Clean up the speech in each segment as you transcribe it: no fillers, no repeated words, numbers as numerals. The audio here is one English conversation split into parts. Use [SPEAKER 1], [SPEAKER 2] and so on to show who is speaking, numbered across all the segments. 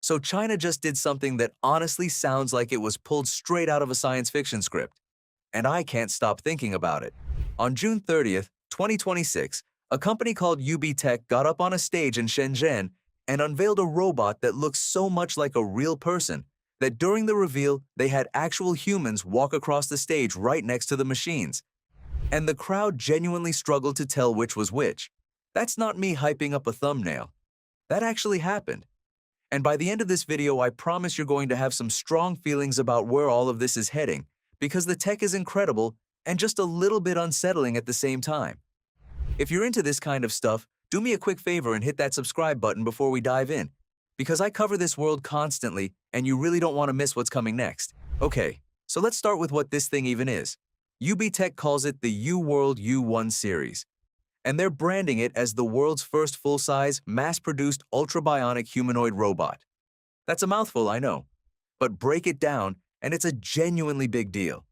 [SPEAKER 1] So China just did something that honestly sounds like it was pulled straight out of a science fiction script. And I can't stop thinking about it. On June 30th, 2026, a company called UBTech got up on a stage in Shenzhen and unveiled a robot that looks so much like a real person that during the reveal, they had actual humans walk across the stage right next to the machines. And the crowd genuinely struggled to tell which was which. That's not me hyping up a thumbnail. That actually happened. And by the end of this video, I promise you're going to have some strong feelings about where all of this is heading, because the tech is incredible and just a little bit unsettling at the same time. If you're into this kind of stuff, do me a quick favor and hit that subscribe button before we dive in, because I cover this world constantly and you really don't want to miss what's coming next. Okay, so let's start with what this thing even is. UBTech calls it the UWORLD U1 Series, and they're branding it as the world's first full-size, mass-produced ultra-bionic humanoid robot. That's a mouthful, I know, but break it down and it's a genuinely big deal.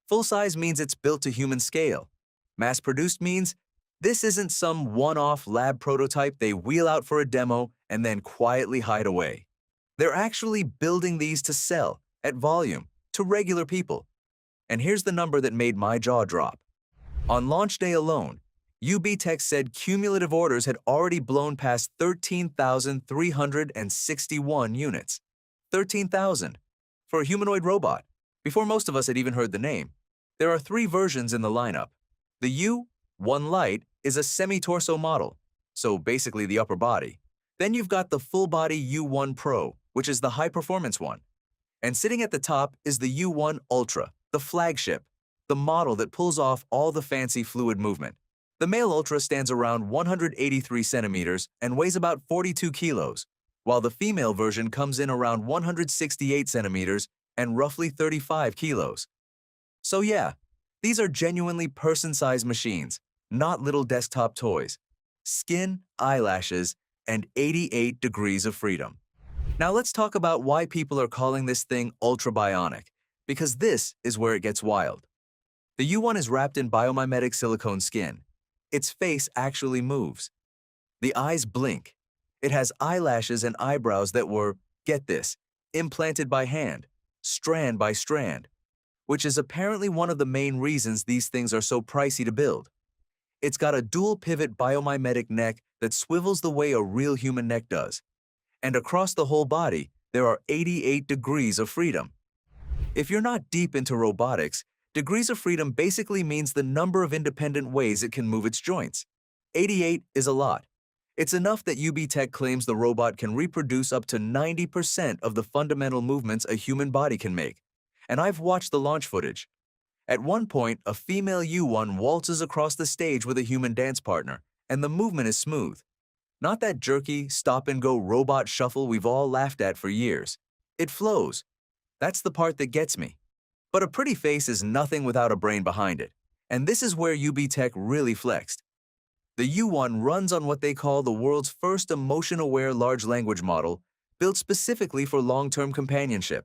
[SPEAKER 1] Full-size means it's built to human scale. Mass-produced means this isn't some one-off lab prototype they wheel out for a demo and then quietly hide away. They're actually building these to sell, at volume, to regular people. And here's the number that made my jaw drop. On launch day alone, UBTech said cumulative orders had already blown past 13,361 units. 13,000 for a humanoid robot, before most of us had even heard the name. There are 3 versions in the lineup. The U1 Lite is a semi-torso model, so basically the upper body. Then you've got the full-body U1 Pro, which is the high-performance one. And sitting at the top is the U1 Ultra, the flagship, the model that pulls off all the fancy fluid movement. The male Ultra stands around 183 centimeters and weighs about 42 kilos, while the female version comes in around 168 centimeters and roughly 35 kilos. So yeah, these are genuinely person-sized machines, not little desktop toys. Skin, eyelashes, and 88 degrees of freedom. Now let's talk about why people are calling this thing ultra-bionic, because this is where it gets wild. The U1 is wrapped in biomimetic silicone skin. Its face actually moves. The eyes blink. It has eyelashes and eyebrows that were, get this, implanted by hand, strand by strand, which is apparently one of the main reasons these things are so pricey to build. It's got a dual-pivot biomimetic neck that swivels the way a real human neck does. And across the whole body, there are 88 degrees of freedom. If you're not deep into robotics, degrees of freedom basically means the number of independent ways it can move its joints. 88 is a lot. It's enough that UBTech claims the robot can reproduce up to 90% of the fundamental movements a human body can make. And I've watched the launch footage. At one point, a female U1 waltzes across the stage with a human dance partner, and the movement is smooth. Not that jerky, stop-and-go robot shuffle we've all laughed at for years. It flows. That's the part that gets me. But a pretty face is nothing without a brain behind it, and this is where UBTech really flexed. The U1 runs on what they call the world's first emotion-aware large language model, built specifically for long-term companionship.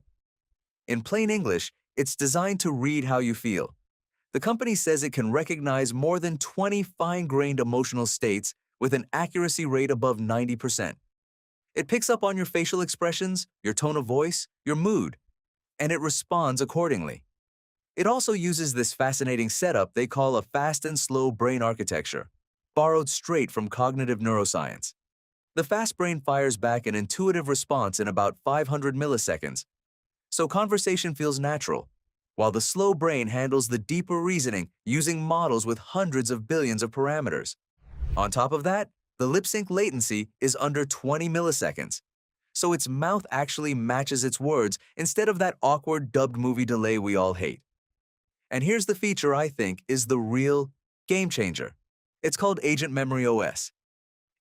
[SPEAKER 1] In plain English, it's designed to read how you feel. The company says it can recognize more than 20 fine-grained emotional states with an accuracy rate above 90%. It picks up on your facial expressions, your tone of voice, your mood, and it responds accordingly. It also uses this fascinating setup they call a fast and slow brain architecture, borrowed straight from cognitive neuroscience. The fast brain fires back an intuitive response in about 500 milliseconds, so conversation feels natural, while the slow brain handles the deeper reasoning using models with hundreds of billions of parameters. On top of that, the lip-sync latency is under 20 milliseconds, so its mouth actually matches its words instead of that awkward dubbed movie delay we all hate. And here's the feature I think is the real game changer. It's called Agent Memory OS.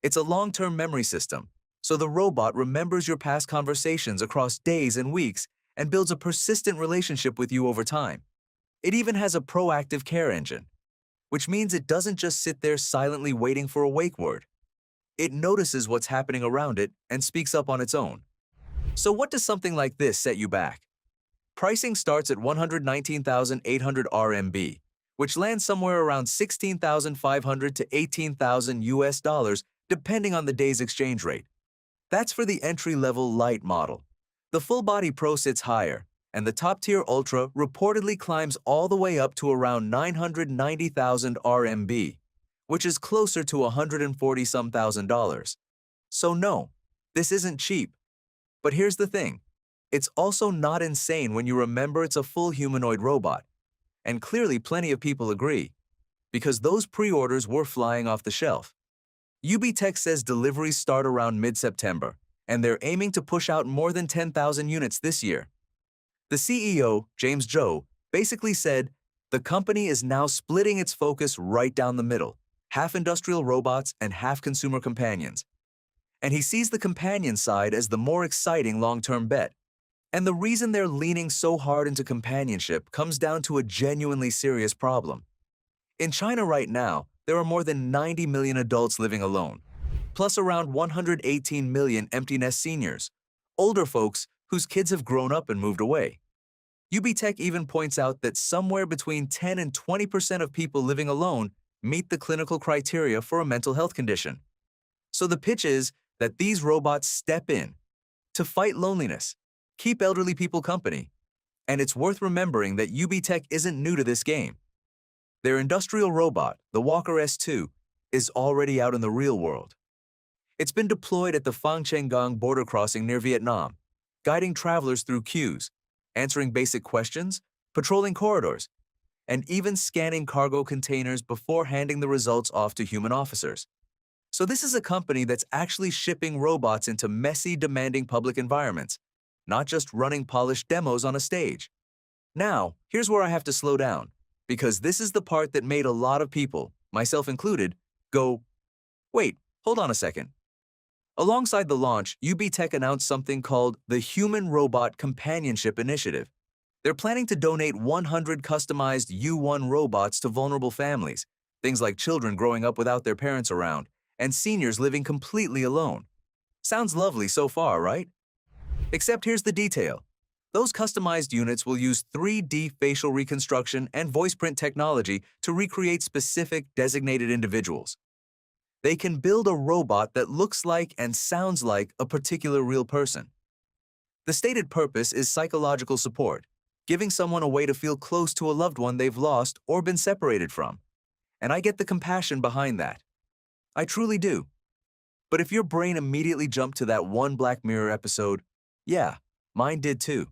[SPEAKER 1] It's a long-term memory system, so the robot remembers your past conversations across days and weeks and builds a persistent relationship with you over time. It even has a proactive care engine, which means it doesn't just sit there silently waiting for a wake word. It notices what's happening around it and speaks up on its own. So what does something like this set you back? Pricing starts at 119,800 RMB, which lands somewhere around 16,500 to 18,000 US dollars depending on the day's exchange rate. That's for the entry-level light model. The full-body Pro sits higher, and the top-tier Ultra reportedly climbs all the way up to around 990,000 RMB, which is closer to $140-some thousand. So no, this isn't cheap. But here's the thing. It's also not insane when you remember it's a full humanoid robot. And clearly plenty of people agree, because those pre-orders were flying off the shelf. UBTech says deliveries start around mid-September, and they're aiming to push out more than 10,000 units this year. The CEO, James Zhou, basically said, the company is now splitting its focus right down the middle, half industrial robots and half consumer companions. And he sees the companion side as the more exciting long-term bet. And the reason they're leaning so hard into companionship comes down to a genuinely serious problem. In China right now, there are more than 90 million adults living alone, plus around 118 million empty nest seniors, older folks whose kids have grown up and moved away. UBTech even points out that somewhere between 10 and 20% of people living alone meet the clinical criteria for a mental health condition. So the pitch is that these robots step in to fight loneliness, keep elderly people company, and it's worth remembering that UBTech isn't new to this game. Their industrial robot, the Walker S2, is already out in the real world. It's been deployed at the Fangchenggang border crossing near Vietnam, guiding travelers through queues, answering basic questions, patrolling corridors, and even scanning cargo containers before handing the results off to human officers. So this is a company that's actually shipping robots into messy, demanding public environments, not just running polished demos on a stage. Now, here's where I have to slow down, because this is the part that made a lot of people, myself included, go, wait, hold on a second. Alongside the launch, UBTech announced something called the Human Robot Companionship Initiative. They're planning to donate 100 customized U1 robots to vulnerable families, things like children growing up without their parents around, and seniors living completely alone. Sounds lovely so far, right? Except here's the detail. Those customized units will use 3D facial reconstruction and voice print technology to recreate specific designated individuals. They can build a robot that looks like and sounds like a particular real person. The stated purpose is psychological support, giving someone a way to feel close to a loved one they've lost or been separated from. And I get the compassion behind that. I truly do. But if your brain immediately jumped to that one Black Mirror episode, yeah, mine did too.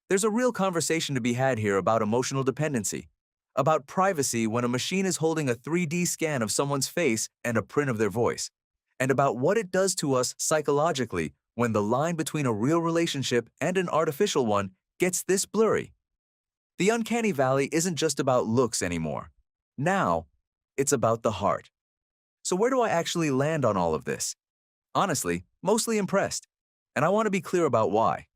[SPEAKER 1] There's a real conversation to be had here about emotional dependency, about privacy when a machine is holding a 3D scan of someone's face and a print of their voice, and about what it does to us psychologically when the line between a real relationship and an artificial one gets this blurry. The uncanny valley isn't just about looks anymore. Now, it's about the heart. So where do I actually land on all of this? Honestly, mostly impressed. And I want to be clear about why.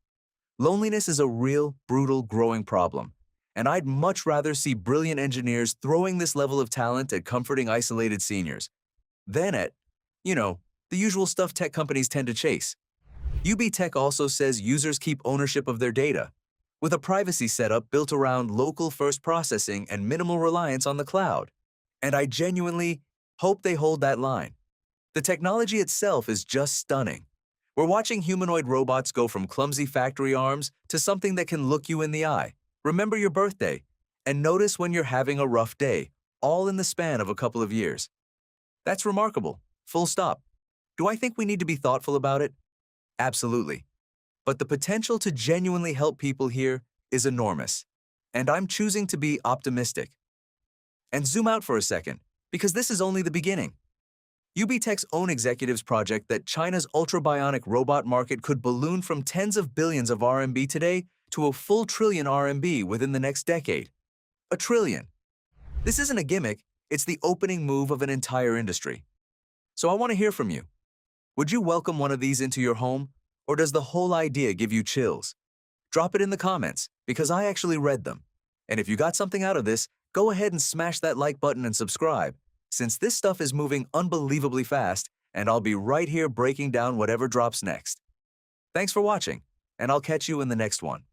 [SPEAKER 1] Loneliness is a real, brutal, growing problem. And I'd much rather see brilliant engineers throwing this level of talent at comforting isolated seniors than at, the usual stuff tech companies tend to chase. UBTech also says users keep ownership of their data, with a privacy setup built around local first processing and minimal reliance on the cloud. And I genuinely hope they hold that line. The technology itself is just stunning. We're watching humanoid robots go from clumsy factory arms to something that can look you in the eye, remember your birthday, and notice when you're having a rough day, all in the span of a couple of years. That's remarkable, full stop. Do I think we need to be thoughtful about it? Absolutely. But the potential to genuinely help people here is enormous, and I'm choosing to be optimistic. And zoom out for a second, because this is only the beginning. UBTech's own executives project that China's ultra-bionic robot market could balloon from tens of billions of RMB today to a full trillion RMB within the next decade. A trillion. This isn't a gimmick, it's the opening move of an entire industry. So I want to hear from you. Would you welcome one of these into your home, or does the whole idea give you chills? Drop it in the comments, because I actually read them. And if you got something out of this, go ahead and smash that like button and subscribe, since this stuff is moving unbelievably fast, and I'll be right here breaking down whatever drops next. Thanks for watching, and I'll catch you in the next one.